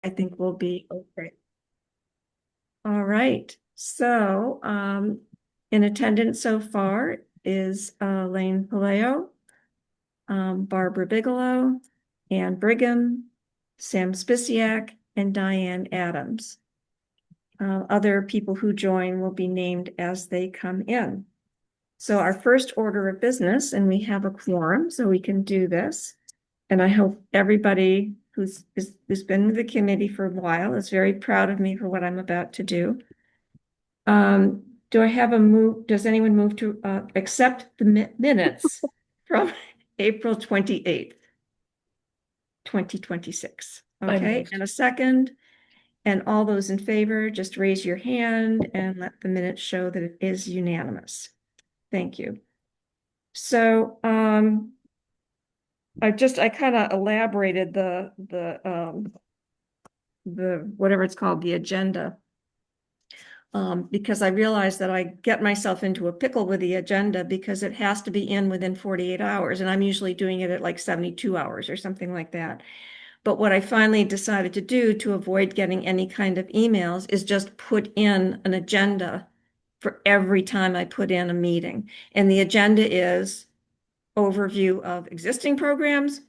I think we'll be okay. All right. So, in attendance so far is Elaine Paleo, Barbara Bigelow, Ann Brigham, Sam Spisiak, and Diane Adams. Other people who join will be named as they come in. So our first order of business, and we have a quorum, so we can do this. And I hope everybody who's been with the committee for a while is very proud of me for what I'm about to do. Do I have a move? Does anyone move to accept the minutes from April 28th, 2026? Okay, and a second. And all those in favor, just raise your hand and let the minutes show that it is unanimous. Thank you. So I kind of elaborated the whatever it's called, the agenda. Because I realized that I get myself into a pickle with the agenda because it has to be in within 48 hours. And I'm usually doing it at like 72 hours or something like that. But what I finally decided to do to avoid getting any kind of emails is just put in an agenda for every time I put in a meeting. And the agenda is overview of existing programs,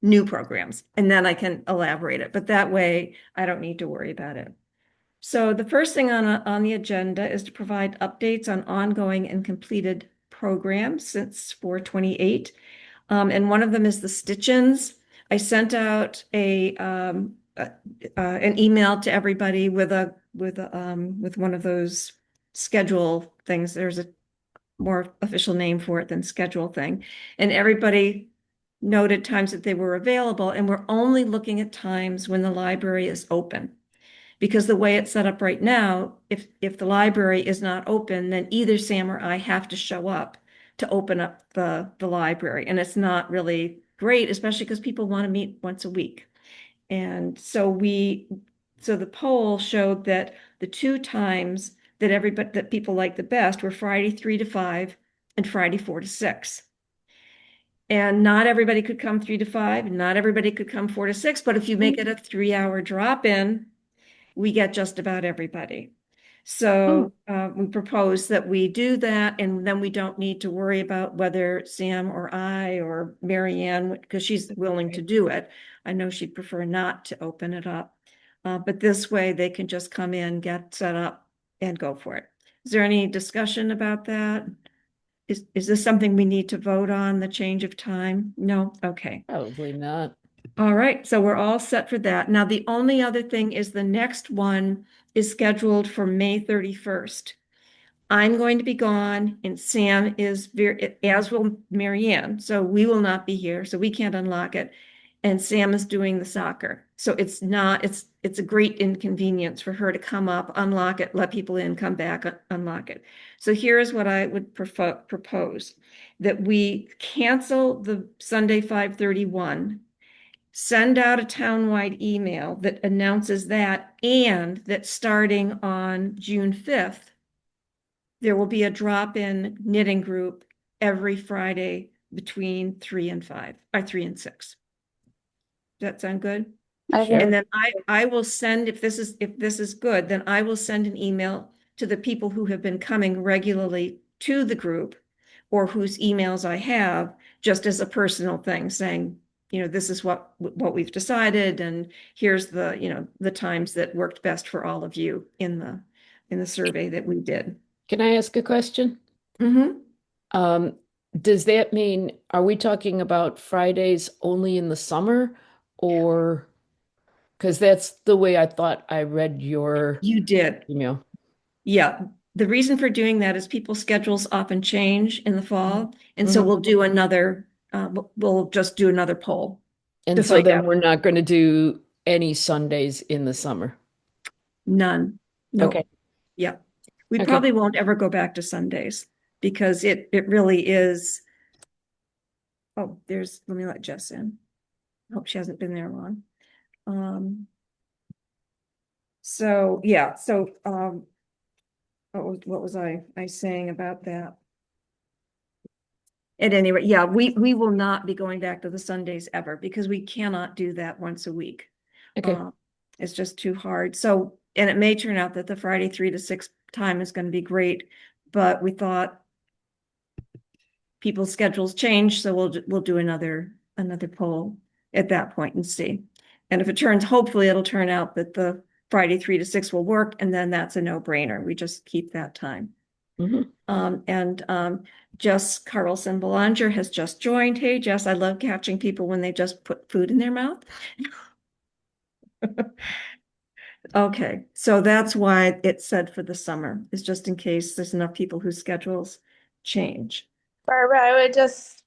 new programs, and then I can elaborate it. But that way I don't need to worry about it. So the first thing on the agenda is to provide updates on ongoing and completed programs since 4/28. And one of them is the stitch-ins. I sent out an email to everybody with one of those schedule things. There's a more official name for it than schedule thing. And everybody noted times that they were available, and we're only looking at times when the library is open. Because the way it's set up right now, if the library is not open, then either Sam or I have to show up to open up the library. And it's not really great, especially because people want to meet once a week. And so the poll showed that the two times that people liked the best were Friday 3 to 5 and Friday 4 to 6. And not everybody could come 3 to 5, and not everybody could come 4 to 6, but if you make it a 3-hour drop-in, we get just about everybody. So we propose that we do that, and then we don't need to worry about whether Sam or I or Mary Ann, because she's willing to do it. I know she'd prefer not to open it up. But this way they can just come in, get set up, and go for it. Is there any discussion about that? Is this something we need to vote on, the change of time? No? Okay. Probably not. All right, so we're all set for that. Now, the only other thing is the next one is scheduled for May 31st. I'm going to be gone, and Sam is as will Mary Ann, so we will not be here, so we can't unlock it. And Sam is doing the soccer. So it's a great inconvenience for her to come up, unlock it, let people in, come back, unlock it. So here is what I would propose, that we cancel the Sunday 5:31, send out a townwide email that announces that, and that starting on June 5th, there will be a drop-in knitting group every Friday between 3 and 5, or 3 and 6. Does that sound good? And then I will send, if this is good, then I will send an email to the people who have been coming regularly to the group, or whose emails I have, just as a personal thing, saying, this is what we've decided, and here's the times that worked best for all of you in the survey that we did. Can I ask a question? Mm-hmm. Does that mean, are we talking about Fridays only in the summer, or because that's the way I thought I read your You did. email. Yeah. The reason for doing that is people's schedules often change in the fall. And so Mhm. we'll just do another poll to And so find then out. we're not going to do any Sundays in the summer. None. Okay. Nope. Yeah. We Okay. probably won't ever go back to Sundays because it really is. Oh, let me let Jess in. Hope she hasn't been there long. So yeah, what was I saying about that? At any rate, yeah, we will not be going back to the Sundays ever, because we cannot do that once a week. Okay. It's just too hard. So, and it may turn out that the Friday 3 to 6 time is going to be great, but we thought people's schedules change, so we'll do another poll at that point and see. And if it turns, hopefully it'll turn out that the Friday 3 to 6 will work, and then that's a no-brainer. We just keep that time. Mhm. Jess Carlson Belanger has just joined. Hey, Jess, I love catching people when they just put food in their mouth. Okay, so that's why it said for the summer, is just in case there's enough people whose schedules change. Barbara, I would just,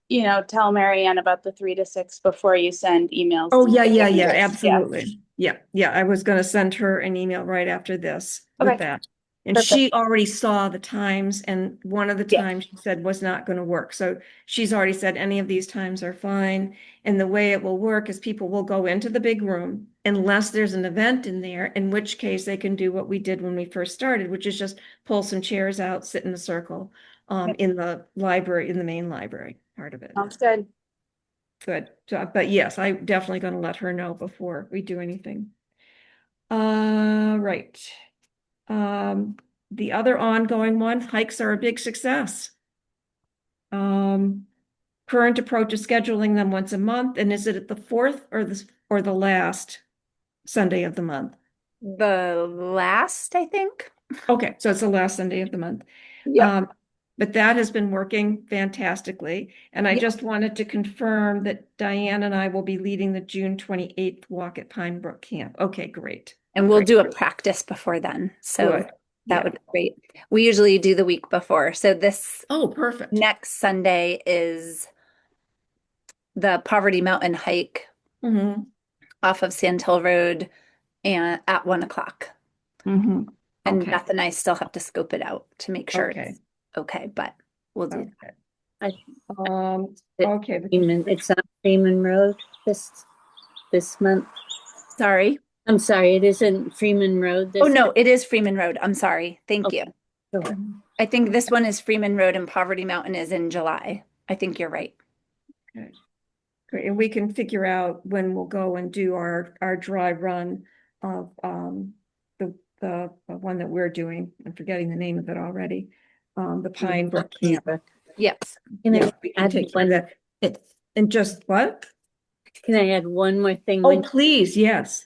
tell Marianne about the 3 to 6 before you send emails. Oh, to yeah, people. yeah, Yeah. absolutely. Yeah, I was gonna send her an email right after this with Okay. that. And Perfect. she already saw the times, and one of the Yeah. times she said was not gonna work. So she's already said any of these times are fine. And the way it will work is people will go into the big room unless there's an event in there, in which case they can do what we did when we first started, which is just pull some chairs out, sit in a circle, in the library, in the main library part of it. Sounds good. Good. So, but yes, I'm definitely going to let her know before we do anything. Right. The other ongoing one, hikes are a big success. Current approach is scheduling them once a month, and is it at the fourth or the last Sunday of the month? The last, I think. Okay, so it's the last Sunday of the month. Yep. But that has been working fantastically. And I Yep. just wanted to confirm that Diane and I will be leading the June 28th walk at Pine Brook Camp. Okay, great. And we'll Great. do a practice before then. So Good. that Yeah. would be great. We usually do the week before. So this Oh, perfect. next Sunday is the Poverty Mountain hike Mm-hmm. off of Sand Hill Road and at 1 o'clock. Mm-hmm. And Okay. Beth and I still have to scope it out to make sure Okay. it's okay, but we'll do Okay. I- It- Okay. It's on Freeman Road this month. Sorry. I'm sorry, it isn't Freeman Road this Oh, no, month? it is Freeman Road. I'm sorry. Thank Okay. you. Sure. I think this one is Freeman Road and Poverty Mountain is in July. I think you're right. Okay. Great. And we can figure out when we'll go and do our dry run of the one that we're doing. I'm forgetting the name of it already. The Pine Brook Camp. Yes. Can Yeah, I we can add take care of one, that. And just what? can I add one more thing? Oh, When, please, yes.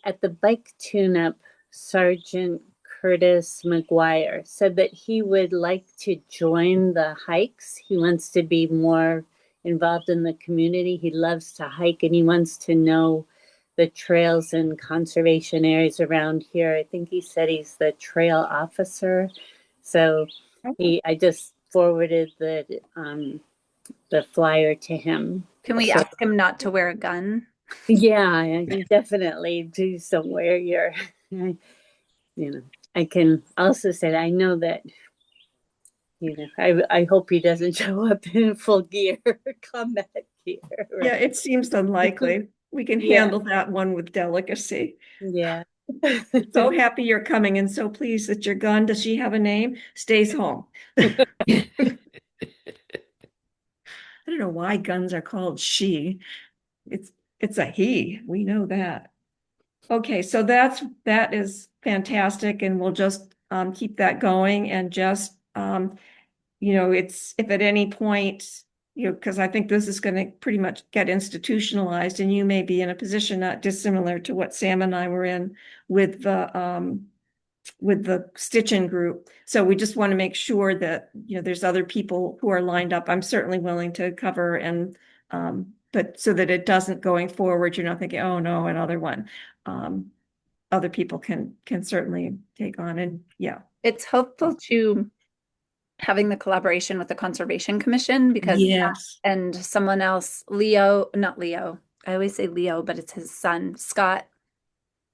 at the bike tune-up, Sergeant Curtis McGuire said that he would like to join the hikes. He wants to be more involved in the community. He loves to hike and he wants to know the trails and conservation areas around here. I think he said he's the trail officer. So I just forwarded the flyer to him. Can we So- ask him not to wear a gun? Yeah, you definitely do somewhere you're, I can also say that I know that, I hope he doesn't show up in full gear, combat gear. Yeah, right? it seems unlikely. We can Yeah. handle that one with delicacy. Yeah. So happy you're coming and so pleased that you're gone. Does she have a name? Stays home. I don't know why guns are called she. It's a he. We know that. Okay, so that is fantastic, and we'll just keep that going and just it's if at any point, because I think this is going to pretty much get institutionalized, and you may be in a position not dissimilar to what Sam and I were in with the Stitch-In group. So we just want to make sure that, there's other people who are lined up. I'm certainly willing to cover but so that it doesn't going forward, you're not thinking, oh no, another one. Other people can certainly take on and yeah. It's helpful to having the collaboration with the Conservation Commission because Yes. and someone else, not Leo. I always say Leo, but it's his son, Scott.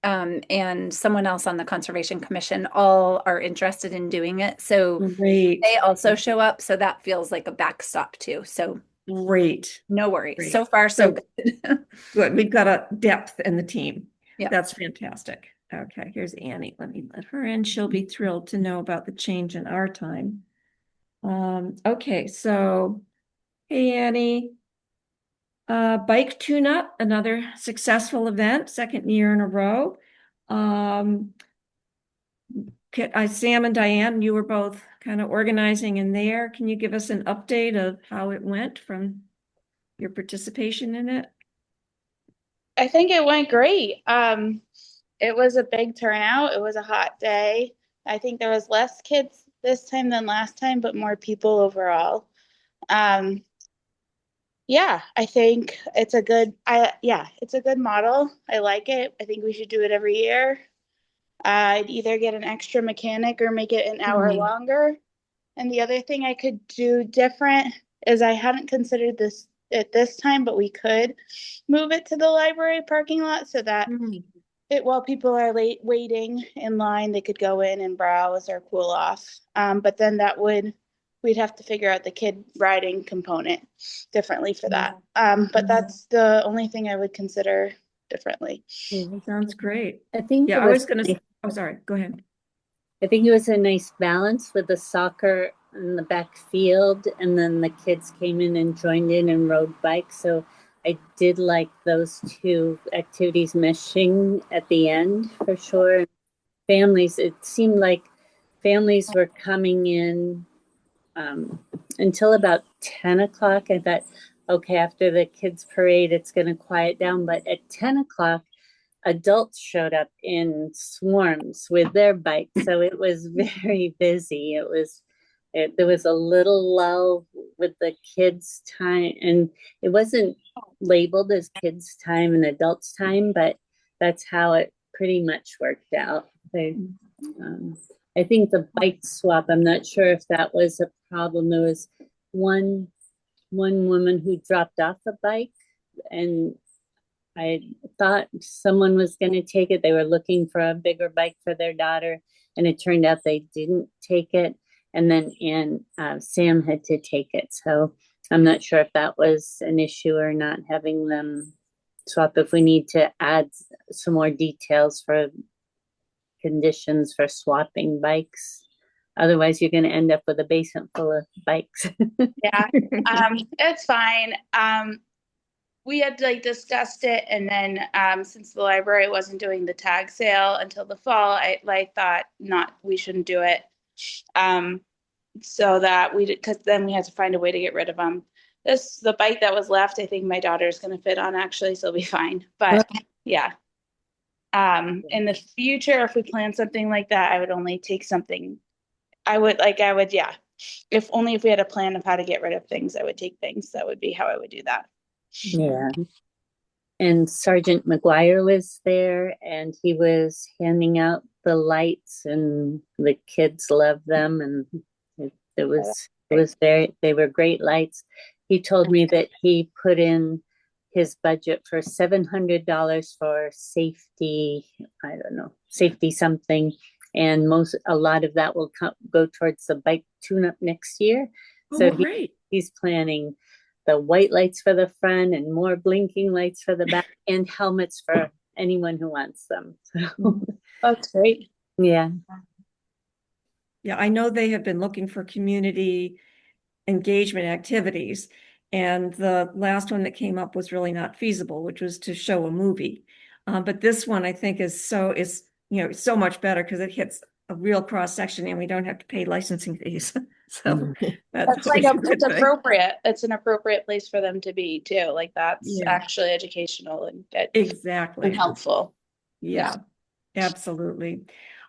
And someone else on the Conservation Commission all are interested in doing it. So Great. they also show up. So that feels like a backstop too. So Great. no worries. Great. So far, so good. Good. We've got a depth in the team. Yeah. That's fantastic. Okay, here's Annie. Let me let her in. She'll be thrilled to know about the change in our time. Okay, so hey Annie. Bike tune-up, another successful event, second year in a row. Sam and Diane, you were both kind of organizing in there. Can you give us an update of how it went from your participation in it? I think it went great. It was a big turnout. It was a hot day. I think there was less kids this time than last time, but more people overall. Um, yeah, I think it's a good, it's a good model. I like it. I think we should do it every year. I'd either get an extra mechanic or make it an hour Mhm. longer. And the other thing I could do different is I hadn't considered this at this time, but we could move it to the library parking lot so that Mhm. while people are waiting in line, they could go in and browse or cool off. But then we'd have to figure out the kid riding component differently for that. But that's the only thing I would consider differently. Sounds great. I think Yeah, it I was was gonna, oh, sorry, go ahead. I think it was a nice balance with the soccer in the back field, and then the kids came in and joined in and rode bikes. So I did like those two activities meshing at the end for sure. Families, it seemed like families were coming in until about 10 o'clock. I thought, okay, after the kids' parade, it's going to quiet down. But at 10 o'clock, adults showed up in swarms with their bikes. So it was very busy. There was a little lull with the kids' time, and it wasn't labeled as kids' time and adults' time, but that's how it pretty much worked out. Um, I think the bike swap, I'm not sure if that was a problem. There was one woman who dropped off a bike, and I thought someone was going to take it. They were looking for a bigger bike for their daughter, and it turned out they didn't take it. And then Sam had to take it. So I'm not sure if that was an issue or not, having them swap. If we need to add some more details for conditions for swapping bikes. Otherwise, you're going to end up with a basement full of bikes. Yeah, it's fine. We had like discussed it, and then since the library wasn't doing the tag sale until the fall, I thought we shouldn't do it. So that because then we had to find a way to get rid of them. The bike that was left, I think my daughter's going to fit on actually, so it'll be fine. But yeah. In the future, if we plan something like that, I would only take something. Yeah. If we had a plan of how to get rid of things, I would take things. That would be how I would do that. Yeah. And Sergeant McGuire was there, and he was handing out the lights, and the kids loved them, and they were great lights. He told me that he put in his budget for $700 for safety, I don't know, safety something, and a lot of that will go towards the bike tune-up next year. So Great. he's planning the white lights for the front and more blinking lights for the back, and helmets for anyone who wants them. So, That's great. yeah. Yeah, I know they have been looking for community engagement activities. And the last one that came up was really not feasible, which was to show a movie. But this one I think is so much better because it hits a real cross section and we don't have to pay licensing fees. So That's like it's appropriate. It's an appropriate place for them to be too. Like that's actually educational and exactly and helpful. Yeah, absolutely.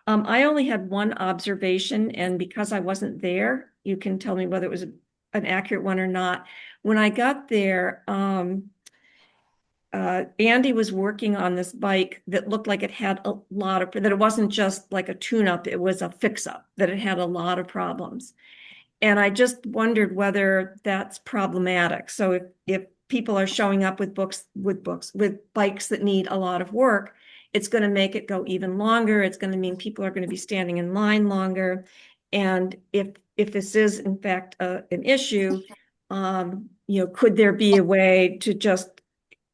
I only had one observation, and because I wasn't there, you can tell me whether it was an accurate one or not. When I got there, Andy was working on this bike that looked like it had a lot of, that it wasn't just like a tune-up, it was a fix-up, that it had a lot of problems. And I just wondered whether that's problematic. So if people are showing up with bikes that need a lot of work, it's going to make it go even longer. It's going to mean people are going to be standing in line longer. And if this is in fact an issue, could there be a way to just,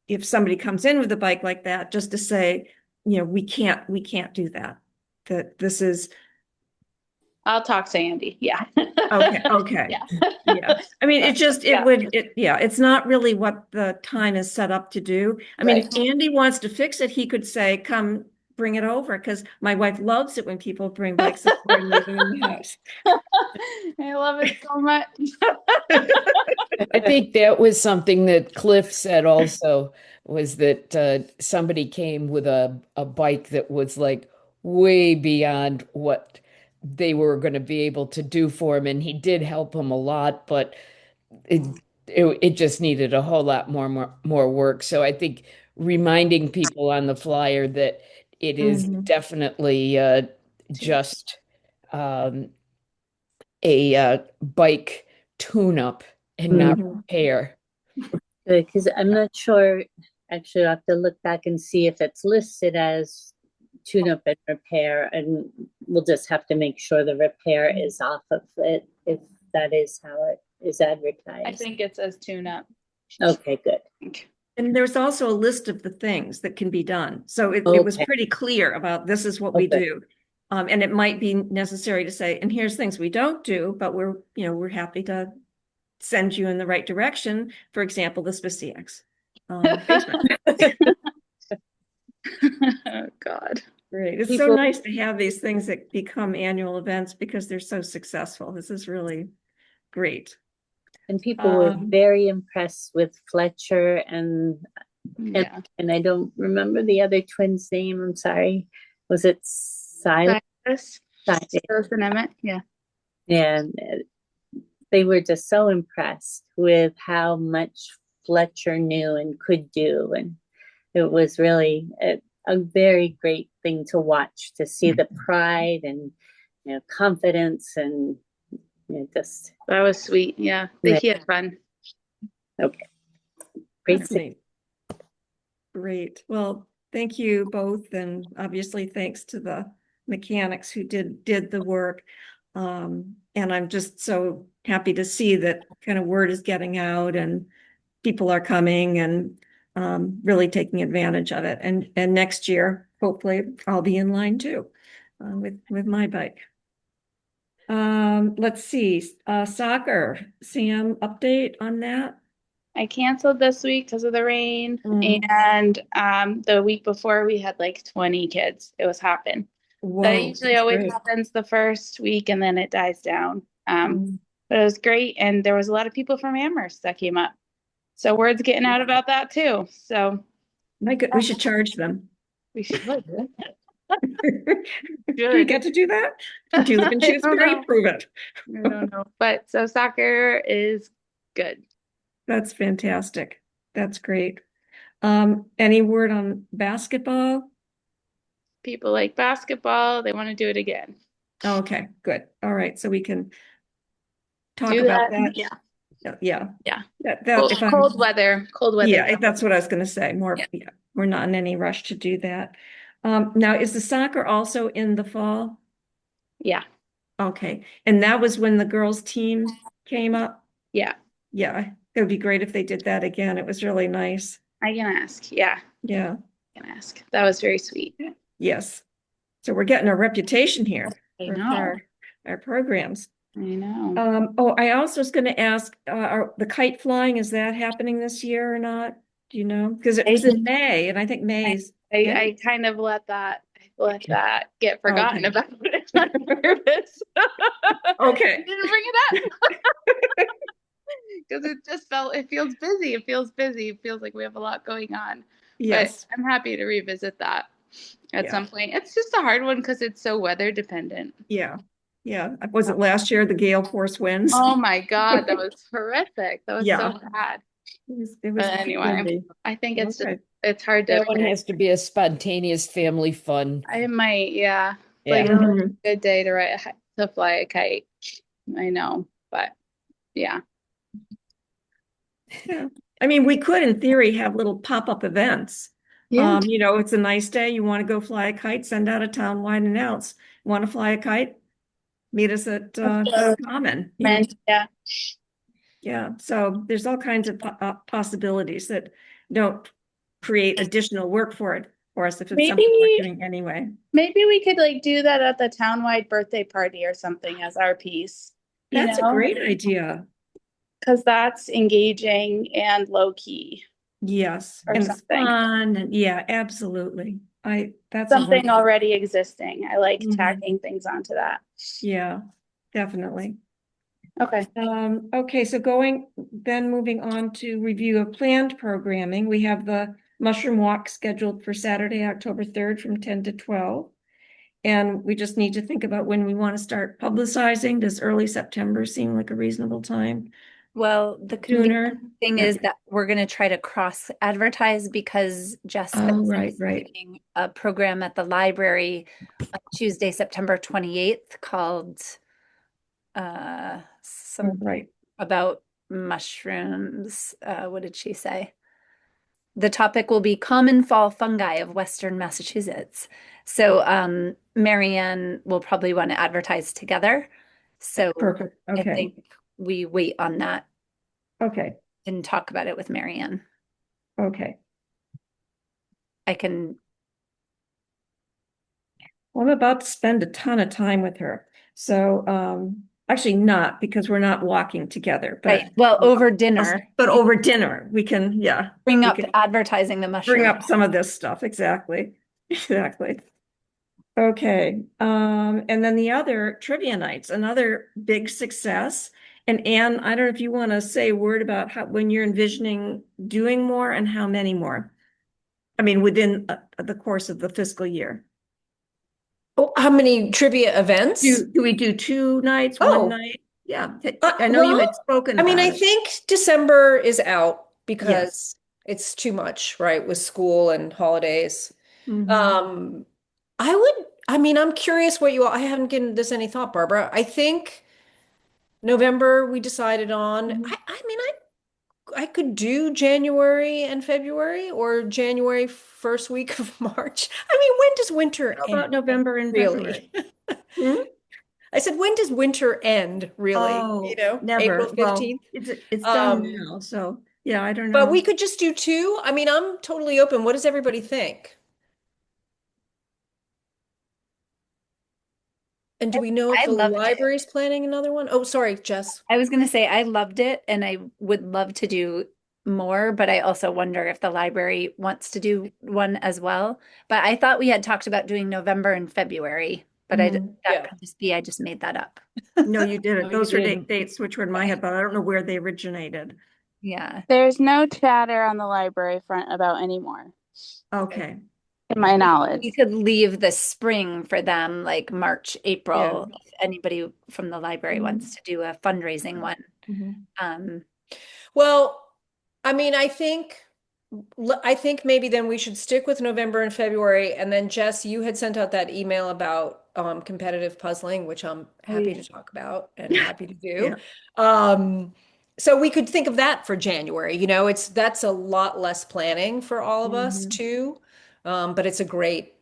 if somebody comes in with a bike like that, just to say, we can't do that. That this is I'll talk to Andy. Yeah. Okay. Yeah. Yeah. I mean, Yeah. it's not really what the time is set up to do. I mean, if Right. Andy wants to fix it, he could say, come bring it over, because my wife loves it when people bring bikes and leave them in the house. I love it so much. I think that was something that Cliff said also, was that somebody came with a bike that was like way beyond what they were going to be able to do for him. And he did help him a lot, but it, it just needed a whole lot more work. So I think reminding people on the flyer that it is Mhm. definitely just um, a bike tune-up and not Mhm. repair. Good, because I'm not sure, actually, I'll have to look back and see if it's listed as tune-up and repair, and we'll just have to make sure the repair is off of it, if that is how it is I advertised. think it says tune up. Okay, good. And there's also a list of the things that can be done. So it was Okay. pretty clear about this is what we Okay. do. And it might be necessary to say, and here's things we don't do, but we're happy to send you in the right direction. For example, the SPCX basement. Oh, God. Great. It's so People- nice to have these things that become annual events because they're so successful. This is really great. And people were Um, very impressed with Fletcher Yeah. and I don't remember the other twin's name, I'm sorry. Was it Silas? Silas. Silas and Emmett. Yeah. And they were just so impressed with how much Fletcher knew and could do. And it was really a very great thing to watch, to see the pride and confidence and just That was sweet. Yeah. Yeah. He had fun. great. That's neat. Great. Well, thank you both, and obviously thanks to the mechanics who did the work. And I'm just so happy to see that kind of word is getting out and people are coming and really taking advantage of it. And next year, hopefully, I'll be in line too with my bike. Let's see, soccer. Sam, update on that? I canceled this week because of the rain. Mm. And the week before we had like 20 kids. It was hopping. Whoa, That usually that's always great. happens the first week and then it dies down. Mm. But it was great. And there was a lot of people from Amherst that came up. So word's getting out about that too. So My good, we should charge them. we should. Do we Good. get to do that? Do you live in I don't Shrewsbury? know. Prove it. I don't know. But so soccer is good. That's fantastic. That's great. Any word on basketball? People like basketball. They want to do it again. Oh, okay, good. All right, so we can talk Do about that. that. Yeah. Yeah. Yeah. That, Cold, if I'm, cold weather. Cold weather. yeah, that's what I was gonna say. More, Yeah. yeah, we're not in any rush to do that. Now, is the soccer also in the fall? Yeah. Okay, and that was when the girls' team came up? Yeah. Yeah, it would be great if they did that again. It was really nice. I can ask. Yeah. Yeah, I can ask. That was very sweet. yes. So we're getting a reputation here I for know. our programs. I know. Oh, I also was going to ask, are the kite flying, is that happening this year or not? Do you know? Because it was in May, and I think May's. I kind of let that get forgotten Okay. about. I'm nervous. Okay. Didn't bring it up. Because it feels busy. It feels busy. It feels like we have a lot going on. Yes. But I'm happy to revisit that at Yeah. some point. It's just a hard one because it's so weather dependent. Yeah. Yeah. Was it last year, the gale force winds? Oh my God, that was horrific. That was Yeah. so bad. It was But anyway, windy. I think it's Okay. it's hard to. That one has to be a spontaneous family fun. I might, yeah. Yeah. Like Mhm. a good day to fly a kite. I know, but yeah. Yeah. I mean, we could, in theory, have little pop-up events. It's a nice day. You want to go fly a kite, send out a town-wide announce. Want to fly a kite? Meet us at Common. Yeah. Yeah. So there's all kinds of possibilities that don't create additional work for it for us if it's something we're Maybe doing anyway. maybe we could like do that at the townwide birthday party or something as our piece, you That's a know, great idea. because that's engaging and low key Yes, or and it's something. fun, and yeah, absolutely. That's a Something wonderful, already existing. I like Mhm. tacking things onto that. yeah, definitely. Okay. Okay, so moving on to review of planned programming, we have the mushroom walk scheduled for Saturday, October 3rd from 10 to 12. And we just need to think about when we want to start publicizing. Does early September seem like a reasonable time? Well, the Sooner? convenient thing Yeah. is that we're going to try to cross advertise because Jess Oh, Benson right, is right. doing a program at the library on Tuesday, September 28th called Oh, some right. about mushrooms. What did she say? The topic will be common fall fungi of Western Massachusetts. So Marianne will probably want to advertise together. So Perfect. I Okay. think we wait on that Okay. and talk about it with Marianne. Okay. I can, Well, I'm about to spend a ton of time with her. So, actually not because we're not walking together, but right, well, over dinner, but over dinner, we can, yeah, bring we up can advertising the bring mushroom. up some of this stuff. Exactly. Exactly. Okay. And then the other trivia nights, another big success. And Anne, I don't know if you want to say a word about when you're envisioning doing more and how many more. I mean, within the course of the fiscal year. Oh, how many trivia events? Do we do 2 nights, Oh. 1 night? Yeah, I know you well, had spoken I mean, about I it. think December is out because Yes. it's too much, right, with school and holidays. Mhm. I mean, I'm curious what I haven't given this any thought, Barbara. I think November we decided on. Mhm. I mean, I could do January and February or January first week of March. I mean, when does winter How about end, November and really? February? Hmm? I said, when does winter end, really? You Oh, know, never. April Well, 15th? it's done Um, now, so yeah, I don't but know. we could just do 2. I mean, I'm totally open. What does everybody think? And do we know if I the loved it. library's planning another one? Oh, sorry, Jess. I was going to say I loved it and I would love to do more, but I also wonder if the library wants to do one as well. But I thought we had talked about doing November and February, but Mhm. that Yeah. could just be I just made that up. No, you did No, it. you Those were didn't. dates which were in my head, but I don't know where they originated. Yeah. There's no chatter on the library front about anymore, Okay. to my knowledge. We could leave the spring for them, like March, April, Yeah. if anybody from the library Mhm. wants to do a fundraising one. Mhm. Well, I mean, I think maybe then we should stick with November and February. And then Jess, you had sent out that email about competitive puzzling, which I'm happy to talk about and happy to do. So we could think of that for January. You know, that's a lot less planning for all of us Mhm. too. But it's a great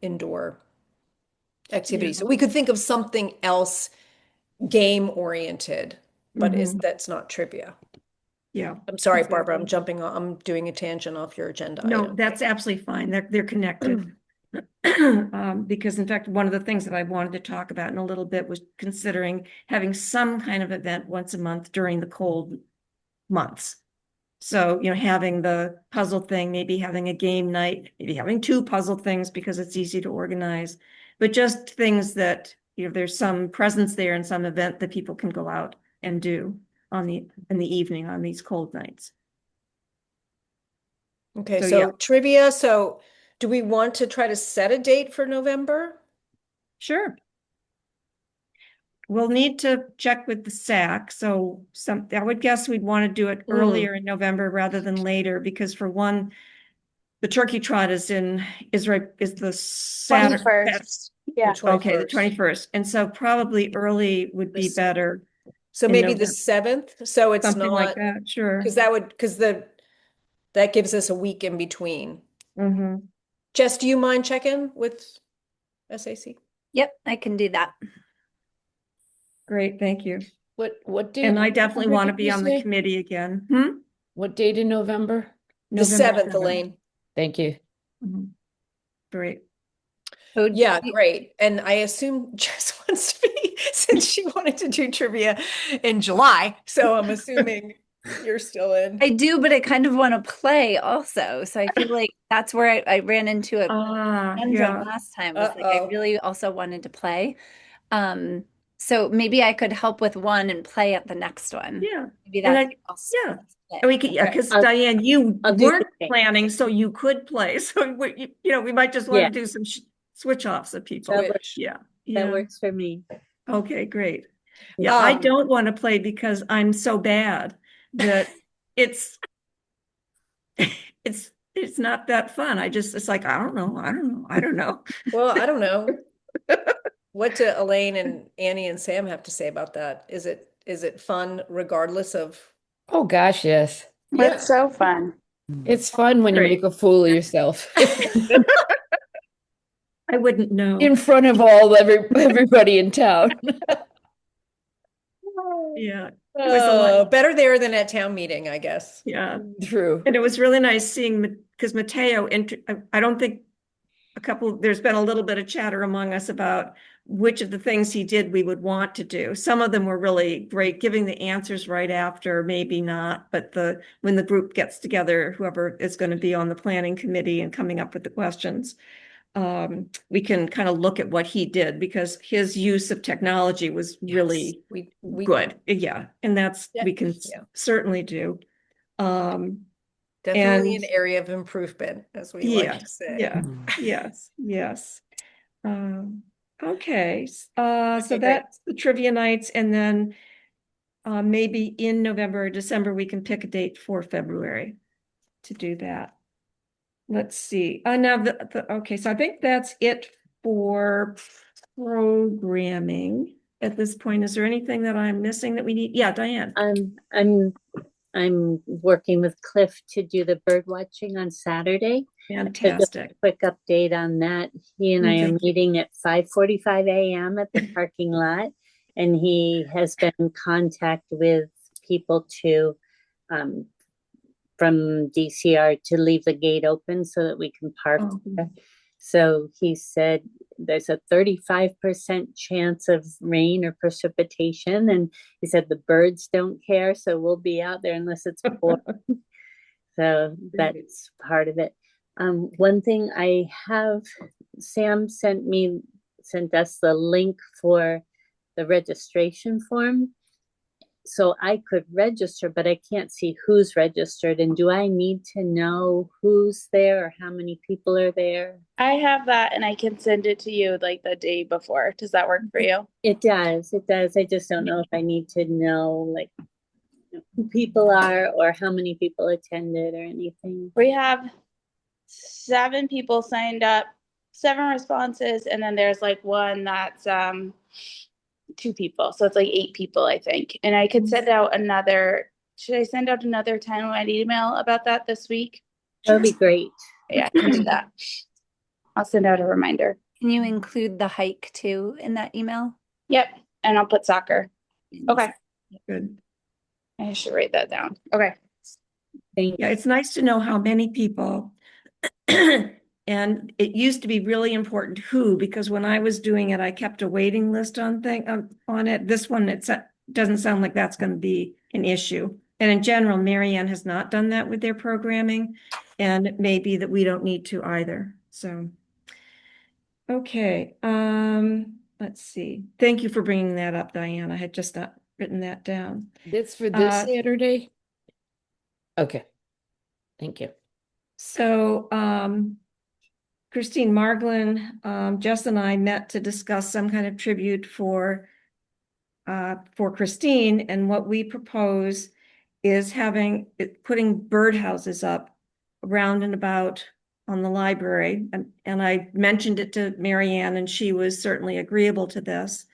indoor activity. Yeah. So we could think of something else game oriented, but Mhm. that's not trivia. Yeah. I'm sorry, Barbara, Exactly. I'm doing a tangent off your agenda No, item. that's absolutely fine. They're connected. Because in fact, one of the things that I wanted to talk about in a little bit was considering having some kind of event once a month during the cold months. So, having the puzzle thing, maybe having a game night, maybe having 2 puzzle things because it's easy to organize, but just things that, there's some presence there and some event that people can go out and do in the evening on these cold nights. Okay, So, so yeah. trivia. So do we want to try to set a date for November? Sure. We'll need to check with the SAC. So I would guess we'd want to do it earlier in November rather than later, because for one, the turkey trot is the Saturday. 21st. Yeah. The Okay, the 21st. 21st. And so probably early would be This- better, So in maybe the November. 7th. So it's something like not, that, sure. because that gives us a week in between. Mhm. Jess, do you mind checking with SAC? Yep, I can do that. Great, thank you. What date? And I in definitely November want to did be you on the say? committee again. What date in November? The November 7th, 7th. Elaine. Thank you. Mhm. Great. So Yeah, great. And I assume Jess wants to be, since she wanted to do trivia in July. So I'm assuming you're still in. I do, but I kind of want to play also. So I feel like that's where I ran into a conundrum Yeah. last time, was like I Uh-oh. really also wanted to play. Um, so maybe I could help with one and play at the next one. Yeah. Maybe And that's yeah. split. And we could, yeah, Okay. because I'll- Diane, you I'll do weren't the same. planning, so you could play. So we might just want Yeah. to do some switch offs of people. That works. Yeah. That Yeah. works for me. Okay, great. Yeah, I don't want to play because I'm so bad that it's it's not that fun. It's like, I don't know. Well, I don't know. What do Elaine and Annie and Sam have to say about that? Is it fun regardless of? Oh gosh, yes. Yeah. It's so fun. It's fun when you Great. make a fool of yourself I wouldn't know. in front of everybody in town. Yeah. It was a lot. Better there than at town meeting, I guess. Yeah. True. And it was really nice seeing, because Mateo, I don't think there's been a little bit of chatter among us about which of the things he did we would want to do. Some of them were really great, giving the answers right after, maybe not, but when the group gets together, whoever is going to be on the planning committee and coming up with the questions, we can kind of look at what he did, because his use of technology was really we good. Yeah. And we can Yeah. certainly do. Definitely And an area of improvement, as we like to say. yeah, yes. Okay, so Okay, great. that's the trivia nights, and then maybe in November or December, we can pick a date for February to do that. Let's see. Now okay, so I think that's it for programming at this point. Is there anything that I'm missing that we need? Yeah, Diane. I'm working with Cliff to do the bird watching on Saturday. So just a Fantastic. quick update on that. He and I are Okay. meeting at 5:45 a.m. at the parking lot, and he has been in contact with people from DCR to leave the gate open so that we can park Oh. there. So he said there's a 35% chance of rain or precipitation. And he said the birds don't care, so we'll be out there unless it's pouring. So that's part of it. One thing Sam sent us the link for the registration form. So I could register, but I can't see who's registered. And do I need to know who's there or how many people are there? I have that and I can send it to you like the day before. Does that work for you? It does. I just don't know if I need to know like who people are or how many people attended or anything. We have 7 people signed up, 7 responses, and then there's like one that's 2 people. So it's like 8 people, I think. And I could send out should I send out another 10-line email about that this week? That would be great. Yeah, I can do that. I'll send out a reminder. Can you include the hike too in that email? Yep. And I'll put soccer. Okay. Good. I should write that down. Okay. Thank Yeah, it's nice to know how many people. And it used to be really important who, because when I was doing it, I kept a waiting list on it. This one, doesn't sound like that's going to be an issue. And in general, Marianne has not done that with their programming, and it may be that we don't need to either. So, okay, let's see. Thank you for bringing that up, Diane. I had just not written that down. It's for this Uh, Saturday? Okay. Thank you. So, Christine Margolin, Jess and I met to discuss some kind of tribute for Christine, and what we propose is putting birdhouses up around and about on the library. And I mentioned it to Marianne, and she was certainly agreeable to this.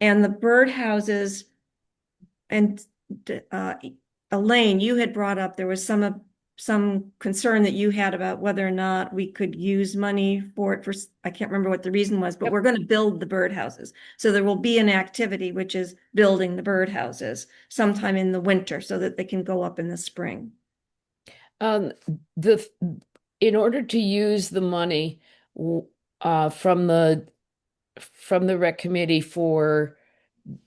And the birdhouses, and Elaine, you had brought up, there was some concern that you had about whether or not we could use money for it I can't remember what the reason was, but Yep. we're going to build the birdhouses. So there will be an activity, which is building the birdhouses sometime in the winter so that they can go up in the spring. The in order to use the money from the rec committee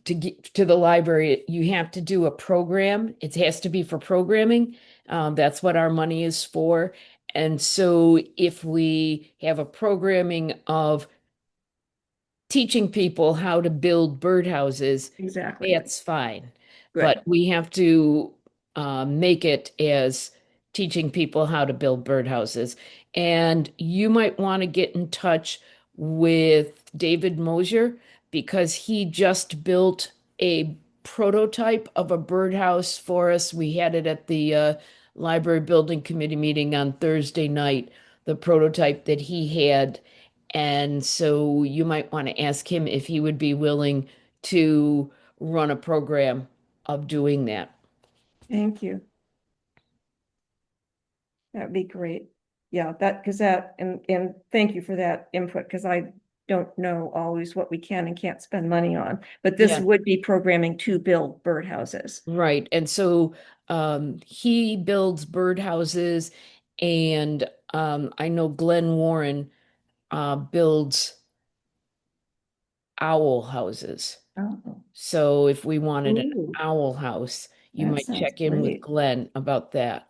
to get to the library, you have to do a program. It has to be for programming. That's what our money is for. And so if we have a programming of teaching people how to build birdhouses, Exactly. that's fine. Good. But we have to make it as teaching people how to build birdhouses. And you might want to get in touch with David Mosier because he just built a prototype of a birdhouse for us. We had it at the library building committee meeting on Thursday night, the prototype that he had. And so you might want to ask him if he would be willing to run a program of doing that. Thank you. That'd be great. Yeah, because and thank you for that input, because I don't know always what we can and can't spend money on. But this Yeah. would be programming to build birdhouses. Right. And so he builds birdhouses, and I know Glenn Warren builds owl houses. Oh, So if we wanted an Ooh, owl house, you that might sounds check in with great. Glenn about that.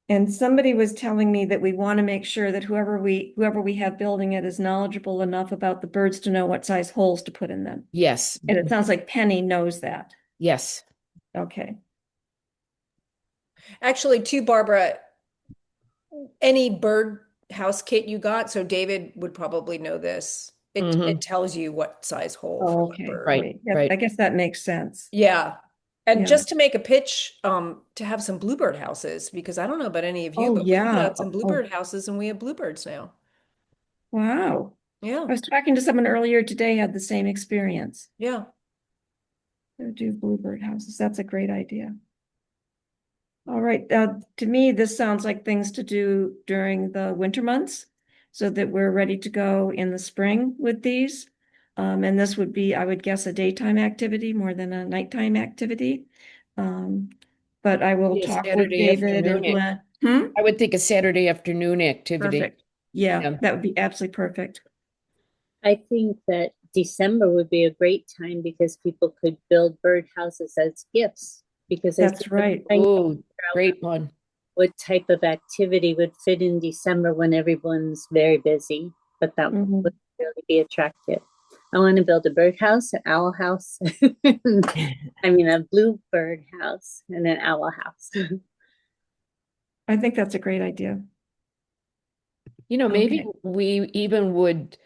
And somebody was telling me that we want to make sure that whoever we have building it is knowledgeable enough about the birds to know what size holes to put in them. Yes. And it sounds like Penny knows that. Yes. Okay. Actually, too, Barbara, any bird house kit you got, so David would probably know this. It tells you what size hole for what Okay, bird. Right, great. Yeah, right. I guess that makes sense. Yeah. And Yeah. just to make a pitch, to have some bluebird houses, because I don't know about any of you, Oh, but we put yeah. out some Oh, bluebird houses and we have bluebirds now. wow. Yeah, I was talking to someone earlier today, had the same experience. yeah. They do bluebird houses. That's a great idea. All right, to me, this sounds like things to do during the winter months so that we're ready to go in the spring with these. And this would be, I would guess, a daytime activity more than a nighttime activity. But I will Yeah, talk with Saturday David and afternoon. Glenn. Hmm? I would think a Saturday afternoon activity. Perfect. Yeah, Yeah. that would be absolutely perfect. I think that December would be a great time because people could build birdhouses as gifts. Because I That's think right. Oh, great one. what type of activity would fit in December when everyone's very busy, but that Mhm. would really be attractive. I want to build a birdhouse, an owl house. I mean, a bluebird house and an owl house. I think that's a great idea. You know, maybe Okay. we even would,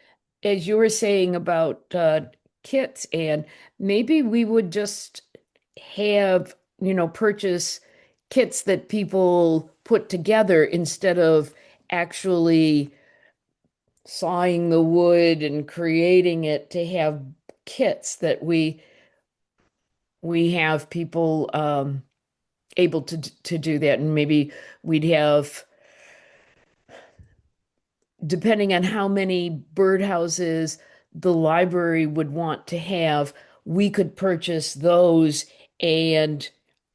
as you were saying about kits, and maybe we would just have, purchase kits that people put together instead of actually sawing the wood and creating it, to have kits that we have people able to do that. And maybe we'd have, depending on how many birdhouses the library would want to have, we could purchase those, and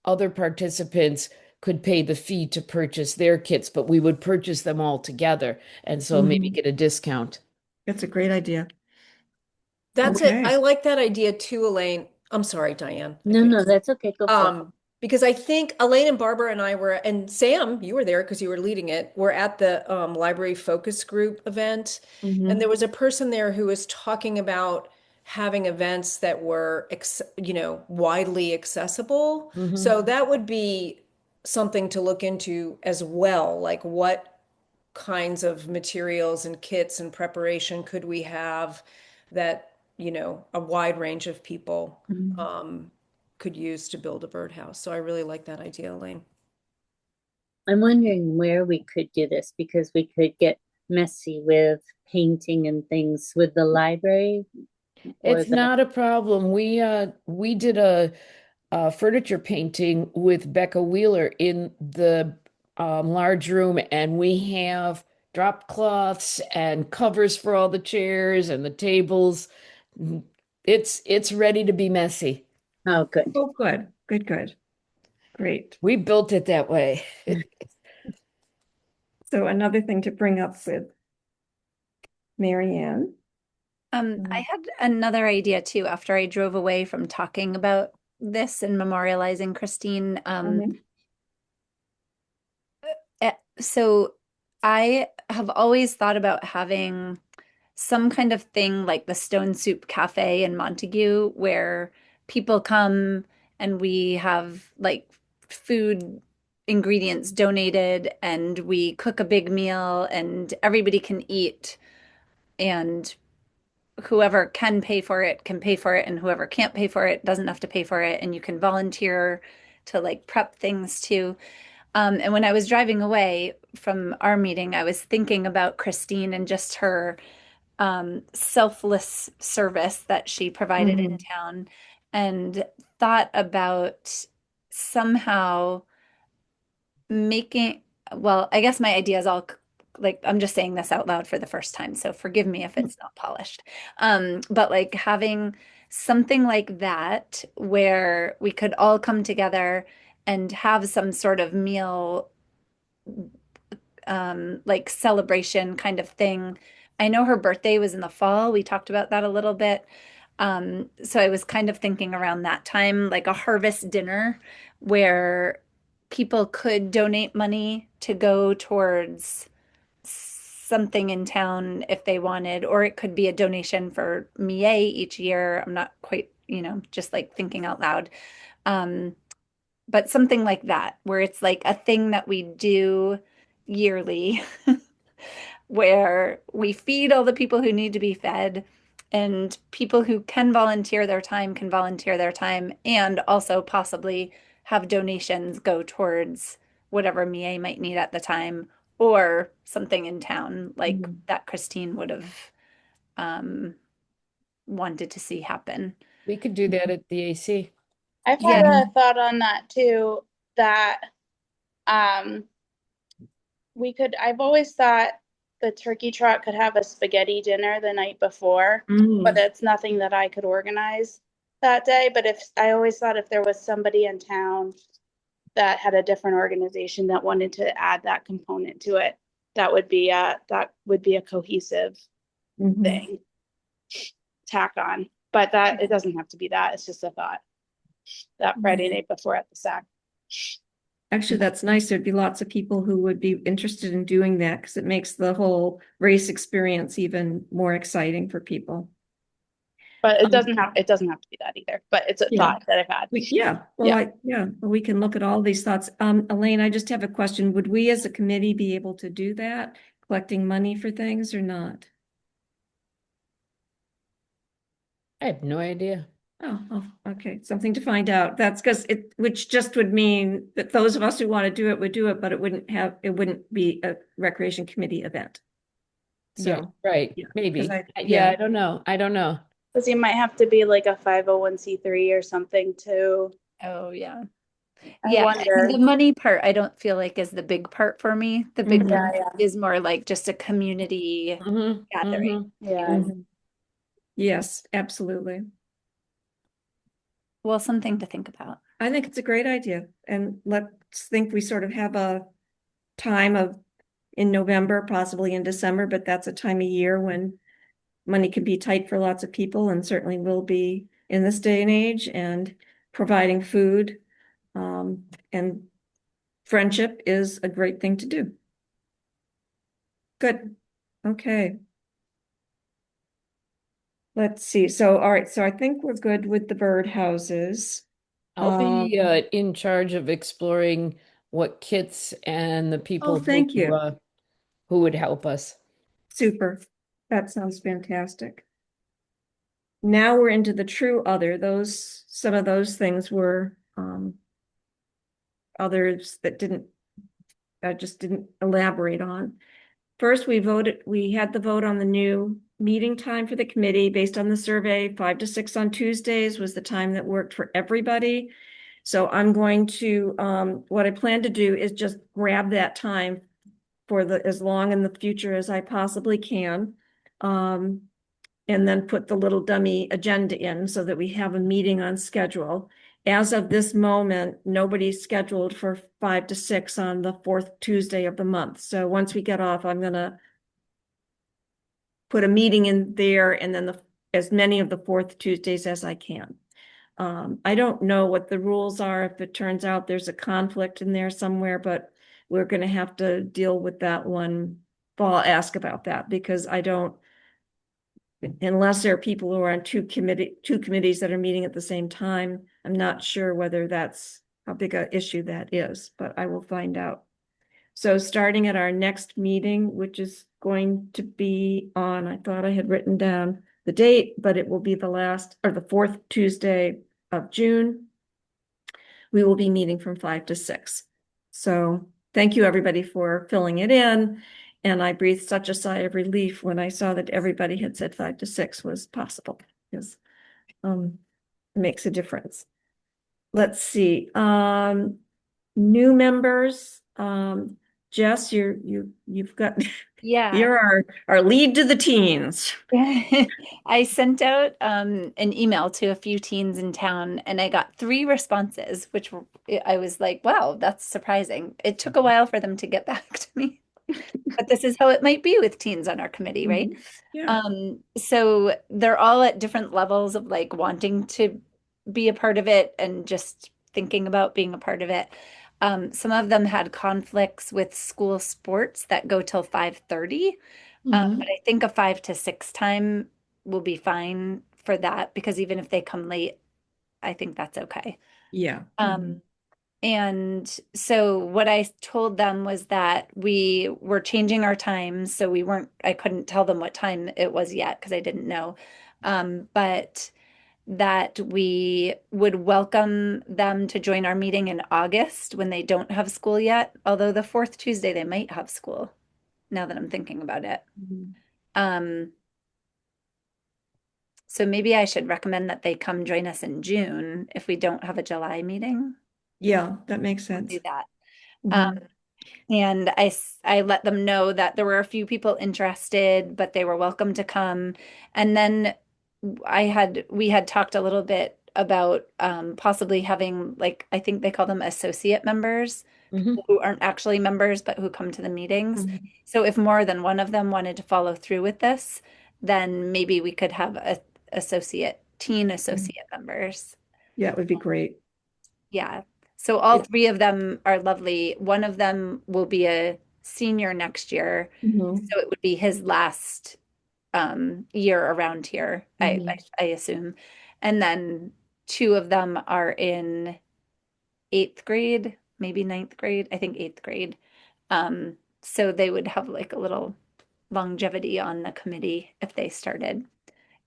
other participants could pay the fee to purchase their kits, but we would purchase them all together. And so maybe Mhm. get a discount. That's a great idea. That's it. Okay. I like that idea too, Elaine. I'm sorry, Diane. I No, cut no, you. that's okay. Go for it. Because I think Elaine and Barbara and I were, and Sam, you were there because you were leading it. We're at the library focus group event, Mhm. and there was a person there who was talking about having events that were, widely accessible. Mhm. So that would be something to look into as well. Like what kinds of materials and kits and preparation could we have that, a wide range of people Mhm. could use to build a birdhouse. So I really like that idea, Elaine. I'm wondering where we could do this because we could get messy with painting and things with the library. Or It's not a problem. We did a furniture painting with Becca Wheeler in the large room, and we have drop cloths and covers for all the chairs and the tables. It's ready to be messy. Oh, good. Oh, good, good, good. Great. We built it that way. So another thing to bring up with Marianne. I had another idea too after I drove away from talking about this and memorializing Christine. So I have always thought about having some kind of thing like the Stone Soup Cafe in Montague where people come and we have like food ingredients donated and we cook a big meal and everybody can eat and whoever can pay for it can pay for it and whoever can't pay for it doesn't have to pay for it and you can volunteer to like prep things too. And when I was driving away from our meeting, I was thinking about Christine and just her selfless service that she provided in town and thought about somehow making, well, I guess my idea is all like, I'm just saying this out loud for the first time, so forgive me if it's not polished. But like having something like that where we could all come together and have some sort of meal like celebration kind of thing. I know her birthday was in the fall. We talked about that a little bit. So I was kind of thinking around that time, like a harvest dinner where people could donate money to go towards something in town if they wanted, or it could be a donation for MIA each year. I'm not quite, just like thinking out loud. But something like that, where it's like a thing that we do yearly, where we feed all the people who need to be fed, and people who can volunteer their time can volunteer their time, and also possibly have donations go towards whatever MIA might need at the time, or something in town like that Christine would have wanted to see happen. We could do that at the AC. I've had a thought on that too, that I've always thought the turkey trot could have a spaghetti dinner the night before, but it's nothing that I could organize that day. But I always thought if there was somebody in town that had a different organization that wanted to add that component to it, that would be a cohesive thing tack on. But that it doesn't have to be that. It's just a thought. That Friday night before at the SAC. Actually, that's nice. There'd be lots of people who would be interested in doing that because it makes the whole race experience even more exciting for people. But it doesn't have to be that either. But it's a thought that I've had. We can look at all these thoughts. Elaine, I just have a question. Would we as a committee be able to do that, collecting money for things or not? I have no idea. Oh, okay. Something to find out. That's because which just would mean that those of us who want to do it would do it, but it wouldn't be a recreation committee event. So, Yeah, right. yeah, Maybe. 'cause I don't know. Because you might have to be like a 501c3 or something too. Oh, yeah. I wonder. The money part, I don't feel like is the big part for me. The big part Yeah. is more like just a community gathering. Yeah. Yes, absolutely. Well, something to think about. I think it's a great idea. And let's think we sort of have a time in November, possibly in December, but that's a time of year when money can be tight for lots of people and certainly will be in this day and age, and providing food and friendship is a great thing to do. Good. Okay. Let's see. So, all right. So I think we're good with the birdhouses. I'll be in charge of exploring what kits and the people thank you. who would help us. Super. That sounds fantastic. Now we're into the true other. Some of those things were others that I just didn't elaborate on. First, we had the vote on the new meeting time for the committee based on the survey. 5 to 6 on Tuesdays was the time that worked for everybody. So I'm going to, what I plan to do is just grab that time for as long in the future as I possibly can. And then put the little dummy agenda in so that we have a meeting on schedule. as of this moment, nobody's scheduled for 5 to 6 on the fourth Tuesday of the month. So once we get off, I'm gonna put a meeting in there and then as many of the fourth Tuesdays as I can. I don't know what the rules are if it turns out there's a conflict in there somewhere, but we're gonna have to deal with that one. I'll ask about that because I don't, unless there are people who are on two committees that are meeting at the same time, I'm not sure whether that's how big a issue that is, but I will find out. So starting at our next meeting, which is going to be on, I thought I had written down the date, but it will be the last or the fourth Tuesday of June. We will be meeting from 5 to 6. So thank you, everybody, for filling it in. And I breathed such a sigh of relief when I saw that everybody had said 5 to 6 was possible, because it makes a difference. Let's see. New members. Jess, you've got Yeah. you're our lead to the teens. I sent out an email to a few teens in town and I got 3 responses, which I was like, wow, that's surprising. It took a while for them to get back to me. But this is how it might be with teens on our committee, right? Yeah. So they're all at different levels of like wanting to be a part of it and just thinking about being a part of it. Some of them had conflicts with school sports that go till 5:30. Mhm. But I think a 5 to 6 time will be fine for that because even if they come late, I think that's okay. Yeah. And so what I told them was that we were changing our times, so I couldn't tell them what time it was yet because I didn't know. But that we would welcome them to join our meeting in August when they don't have school yet, although the fourth Tuesday they might have school, now that I'm thinking about it. So maybe I should recommend that they come join us in June if we don't have a July meeting. Yeah, that makes We'll sense. do that. Mhm. And I let them know that there were a few people interested, but they were welcome to come. And then we had talked a little bit about possibly having, like, I think they call them associate members who aren't actually members, but who come to the meetings. Mhm. So if more than one of them wanted to follow through with this, then maybe we could have teen associate members. Yeah, it would be great. Yeah. So all 3 of them are lovely. One of them will be a senior next year. Mhm. So it would be his last year around here, Mhm. I assume. And then 2 of them are in 8th grade, maybe 9th grade, I think 8th grade. So they would have like a little longevity on the committee if they started.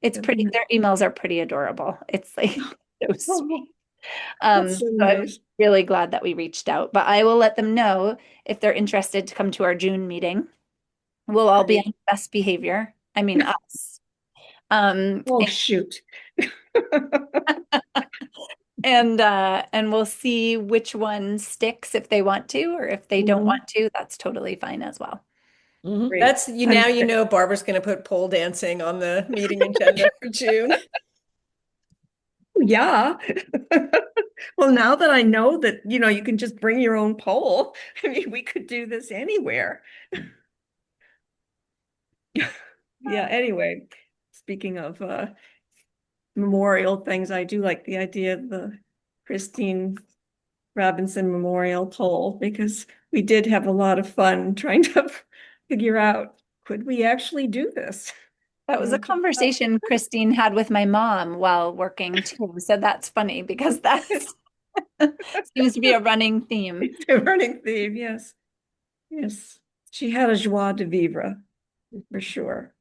It's pretty, their emails are pretty adorable. It's like so sweet. That's so So I was nice. really glad that we reached out, but I will let them know if they're interested to come to our June meeting. We'll all be on best behavior. I mean, us. Oh, shoot. And we'll see which one sticks if they want to, or if they don't Mhm. want to, that's totally fine as well. Great. That's now you know Barbara's going to put pole dancing on the meeting agenda for June. Yeah. Well, now that I know that, you can just bring your own pole, I mean, we could do this anywhere. Yeah, anyway, speaking of memorial things, I do like the idea of the Christine Robinson Memorial Pole because we did have a lot of fun trying to figure out, could we actually do this? That was a conversation Christine had with my mom while working too. So that's funny because that seems to be a running theme. It's a running theme, yes. Yes, she had a joie de vivre for sure.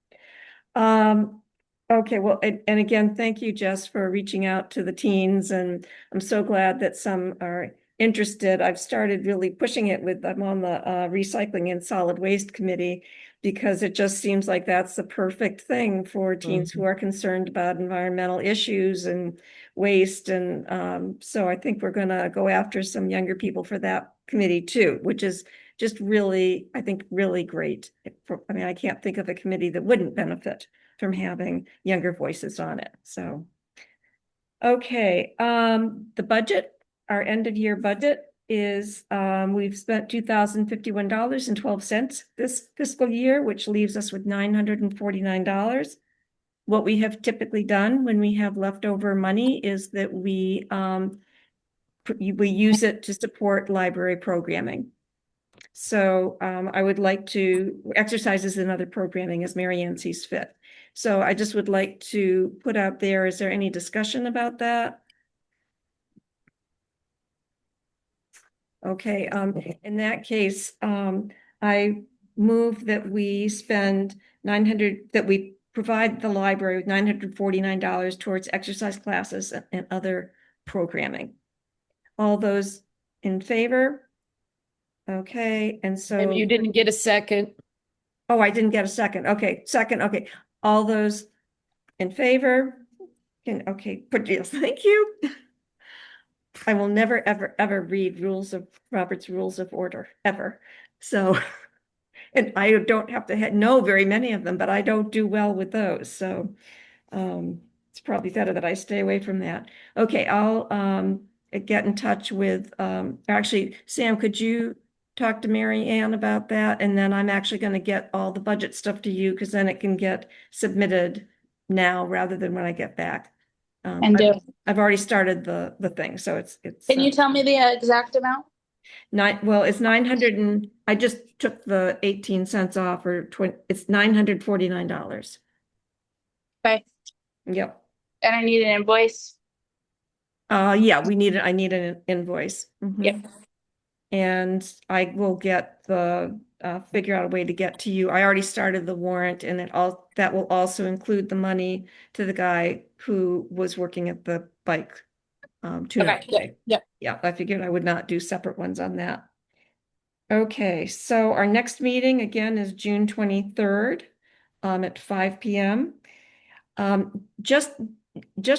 Okay, well, and again, thank you, Jess, for reaching out to the teens, and I'm so glad that some are interested. I've started really pushing it I'm on the Recycling and Solid Waste Committee because it just seems like that's the perfect thing for teens who are concerned about environmental issues and waste. And so I think we're going to go after some younger people for that committee too, which is just really, I think, really great. I mean, I can't think of a committee that wouldn't benefit from having younger voices on it. So Okay, the budget, our end of year budget is, we've spent $2,051.12 this fiscal year, which leaves us with $949. What we have typically done when we have leftover money is that we use it to support library programming. So I would like to, exercises and other programming as Mary Ann sees fit. So I just would like to put out there, is there any discussion about that? Okay, in that case, I move that we spend that we provide the library with $949 towards exercise classes and other programming. All those in favor? Okay, and so, You didn't get a second. oh, I didn't get a second. Okay, second, okay. All those in favor? Okay, yes, thank you. I will never, ever, ever read Robert's Rules of Order, ever. So, and I don't have to know very many of them, but I don't do well with those. So, it's probably better that I stay away from that. Okay, I'll get in touch with, actually, Sam, could you talk to Mary Ann about that? And then I'm actually going to get all the budget stuff to you because then it can get submitted now rather than when I get back. And do. I've already started the thing, so it's Can you tell me the exact amount? it's 900 and I just took the 18 cents off or 20, it's $949. Okay. Yep. And I need an invoice. Yeah, I need an invoice. Mhm. Yep. And I will figure out a way to get to you. I already started the warrant and that will also include the money to the guy who was working at the bike. Tune-up Okay. today. Yep. Yeah, I figured I would not do separate ones on that. Okay, so our next meeting again is June 23rd, at 5 p.m. Just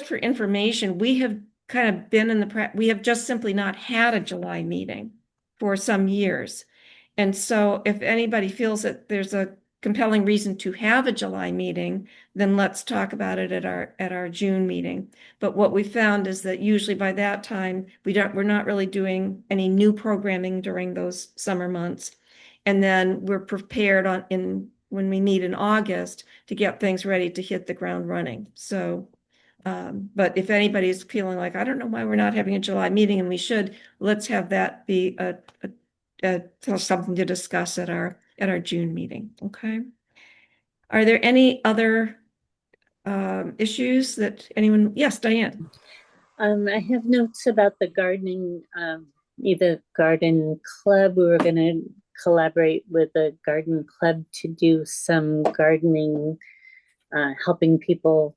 for information, we have kind of been we have just simply not had a July meeting for some years. And so if anybody feels that there's a compelling reason to have a July meeting, then let's talk about it at our June meeting. But what we found is that usually by that time, we're not really doing any new programming during those summer months. And then we're prepared when we meet in August to get things ready to hit the ground running. So, but if anybody's feeling like, I don't know why we're not having a July meeting and we should, let's have that be something to discuss at our June meeting. Okay. Are there any other issues that anyone? Yes, Diane. I have notes about the gardening, either garden club. We were going to collaborate with a garden club to do some gardening, helping people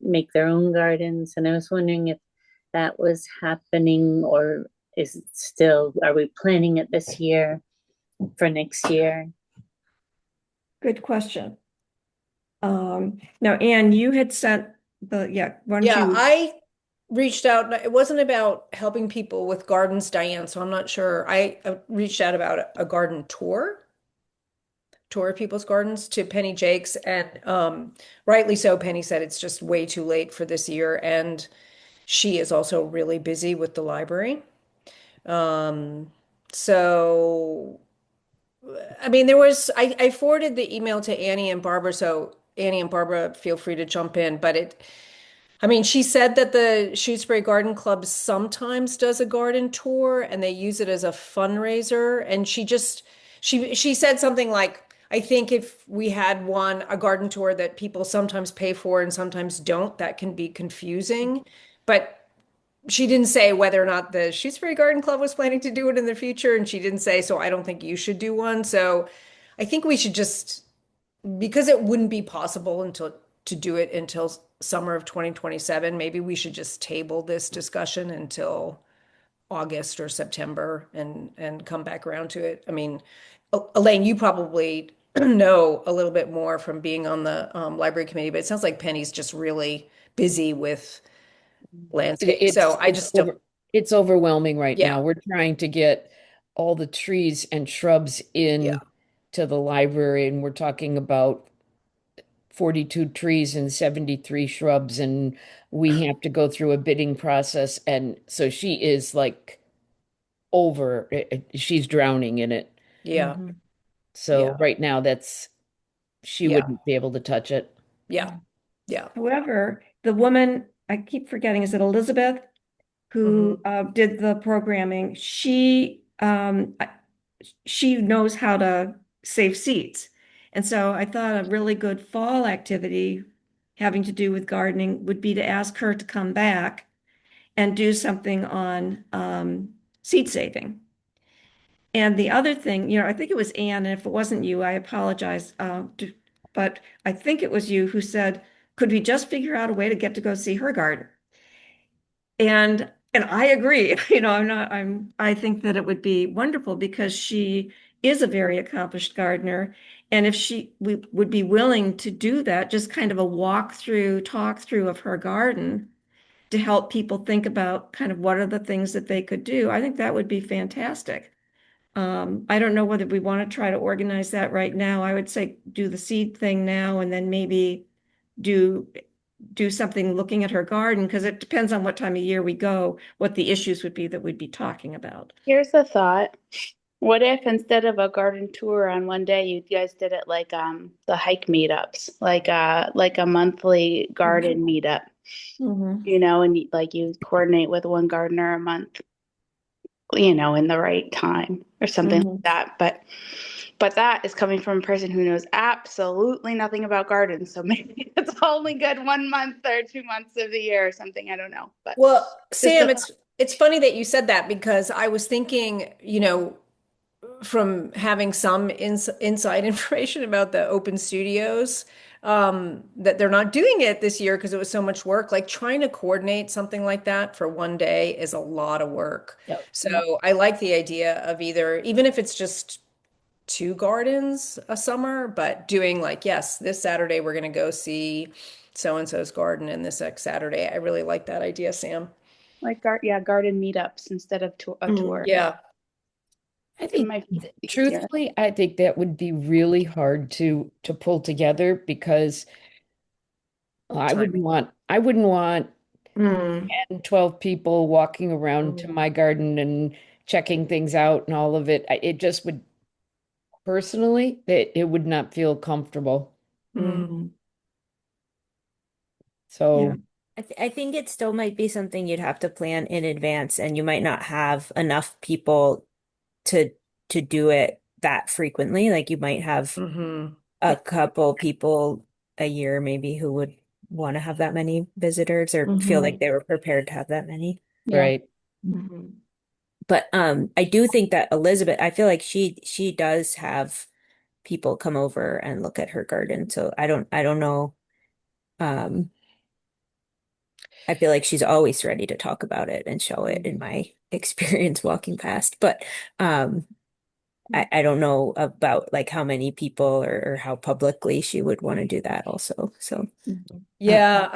make their own gardens. And I was wondering if that was happening or is it still, are we planning it this year for next year? Good question. Now, Anne, you had sent why don't Yeah, you? I reached out. It wasn't about helping people with gardens, Diane, so I'm not sure. I reached out about a garden tour of people's gardens to Penny Jakes, and rightly so, Penny said it's just way too late for this year, and she is also really busy with the library. So I mean, I forwarded the email to Annie and Barbara, so Annie and Barbara feel free to jump in, but I mean, she said that the Shutesbury Garden Club sometimes does a garden tour and they use it as a fundraiser. And she said something like, I think if we had a garden tour that people sometimes pay for and sometimes don't, that can be confusing. But she didn't say whether or not the Shutesbury Garden Club was planning to do it in the future. And she didn't say, so I don't think you should do one. So I think we should because it wouldn't be possible to do it until summer of 2027, maybe we should just table this discussion until August or September and come back around to it. I mean, Elaine, you probably know a little bit more from being on the library committee, but it sounds like Penny's just really busy with landscape. So I just don't. It's overwhelming right Yeah. now. We're trying to get all the trees and shrubs in Yeah. to the library, and we're talking about 42 trees and 73 shrubs, and we have to go through a bidding process. And so she is like she's drowning in it. Yeah. Mhm. So Yeah. right now she Yeah. wouldn't be able to touch it. Yeah. Yeah. However, the woman, I keep forgetting, is it Elizabeth, who did the programming? She knows how to save seats. And so I thought a really good fall activity having to do with gardening would be to ask her to come back and do something on seed saving. And the other thing, I think it was Anne, and if it wasn't you, I apologize. But I think it was you who said, could we just figure out a way to get to go see her garden? And I agree. I think that it would be wonderful because she is a very accomplished gardener. And if we would be willing to do that, just kind of a talk through of her garden to help people think about kind of what are the things that they could do, I think that would be fantastic. I don't know whether we want to try to organize that right now. I would say do the seed thing now and then maybe do something looking at her garden, because it depends on what time of year we go, what the issues would be that we'd be talking about. Here's a thought. What if instead of a garden tour on one day, you guys did it like the hike meetups, like a monthly garden meetup, Mhm. and you coordinate with one gardener a month, in the right time or something like that. But that is coming from a person who knows absolutely nothing about gardens. So maybe it's only good 1 month or 2 months of the year or something. I don't know. But Well, Sam, it's funny that you said that because I was thinking, from having some inside information about the open studios, that they're not doing it this year because it was so much work. Like trying to coordinate something like that for one day is a lot of work. Yep. So I like the idea of even if it's just 2 gardens a summer, but doing like, yes, this Saturday we're going to go see so-and-so's garden and this next Saturday. I really like that idea, Sam. garden meetups instead of a tour. Yeah. I It think might be easier. truthfully, I think that would be really hard to pull together because I wouldn't want Mm. 10, 12 people walking around to my garden and checking things out and all of it. It just would personally, it would not feel comfortable. Mm. So Yeah. I think it still might be something you'd have to plan in advance, and you might not have enough people to do it that frequently. Like you might have Mm-hmm. a couple people a year maybe who would want to have that many visitors or feel like they were prepared to have that many. Yeah. right. Mhm. But I do think that Elizabeth, I feel like she does have people come over and look at her garden. So I don't know. I feel like she's always ready to talk about it and show it in my experience walking past. But I don't know about like how many people or how publicly she would want to do that also. So Yeah,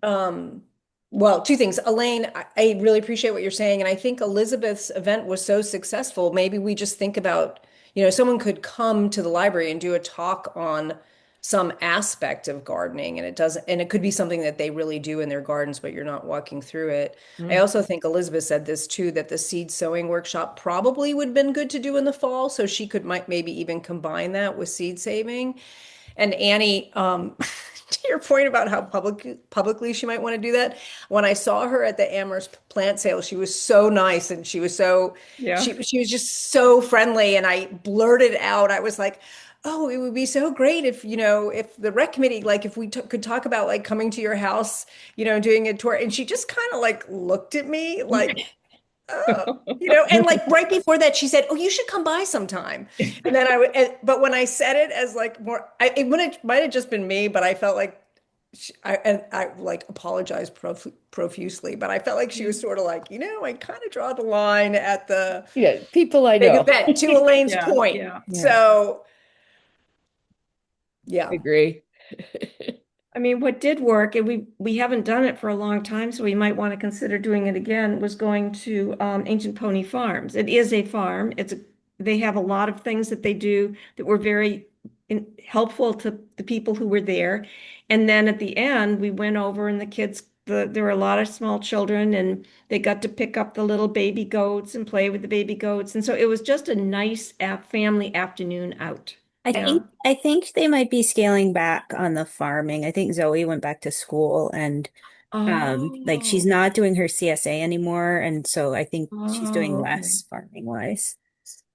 Mm. well, 2 things. Elaine, I really appreciate what you're saying. And I think Elizabeth's event was so successful. Maybe we just think about, someone could come to the library and do a talk on some aspect of gardening. And it could be something that they really do in their gardens, but you're not walking through it. I also think Elizabeth said this too, that the seed sowing workshop probably would have been good to do in the fall. So she might maybe even combine that with seed saving. And Annie, to your point about how publicly she might want to do that, when I saw her at the Amherst plant sale, she was so nice and she was she was just so friendly. And I blurted out, I was like, "Oh, it would be so great if if the rec committee, like if we could talk about like coming to your house, doing a tour." And she just kind of like looked at me like. And like right before that, she said, "Oh, you should come by sometime." And then but when I said it as like more, it might have just been me, but I felt like I like apologized profusely, but I felt like she was sort of like, I kind of draw the line at the Yeah, people I big know. event, to Elaine's point. Yeah. So, yeah. I agree. I mean, what did work, and we haven't done it for a long time, so we might want to consider doing it again, was going to Ancient Pony Farms. It is a farm. They have a lot of things that they do that were very helpful to the people who were there. And then at the end, we went over and the kids, there were a lot of small children and they got to pick up the little baby goats and play with the baby goats. And so it was just a nice family afternoon out. Yeah. I think they might be scaling back on the farming. I think Zoe went back to school and like she's Oh, not doing her CSA anymore, and so I think she's doing okay. less farming wise.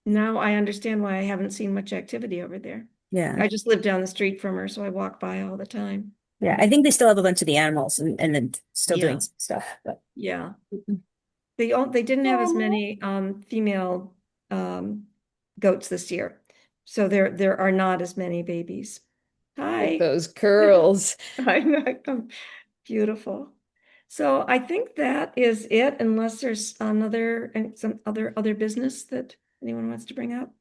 Now I understand why I haven't seen much activity over there. Yeah. I just live down the street from her, so I walk by all the time. Yeah. I think they still have a bunch of the animals and then still doing Yeah. some stuff, but Yeah. Mhm. They didn't have as many female goats this year. So there are not as many babies. Hi. Those curls. I know. Beautiful. So I think that is it, unless there's some other business that anyone wants to bring up.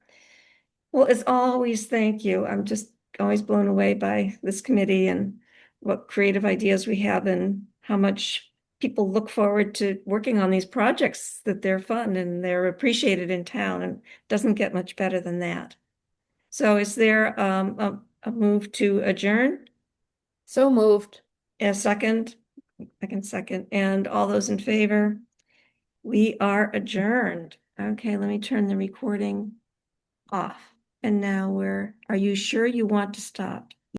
Well, as always, thank you. I'm just always blown away by this committee and what creative ideas we have and how much people look forward to working on these projects, that they're fun and they're appreciated in town, and doesn't get much better than that. So is there a move to adjourn? So moved. A second? I can second. And all those in favor? We are adjourned. Okay, let me turn the recording off. And now are you sure you want to stop?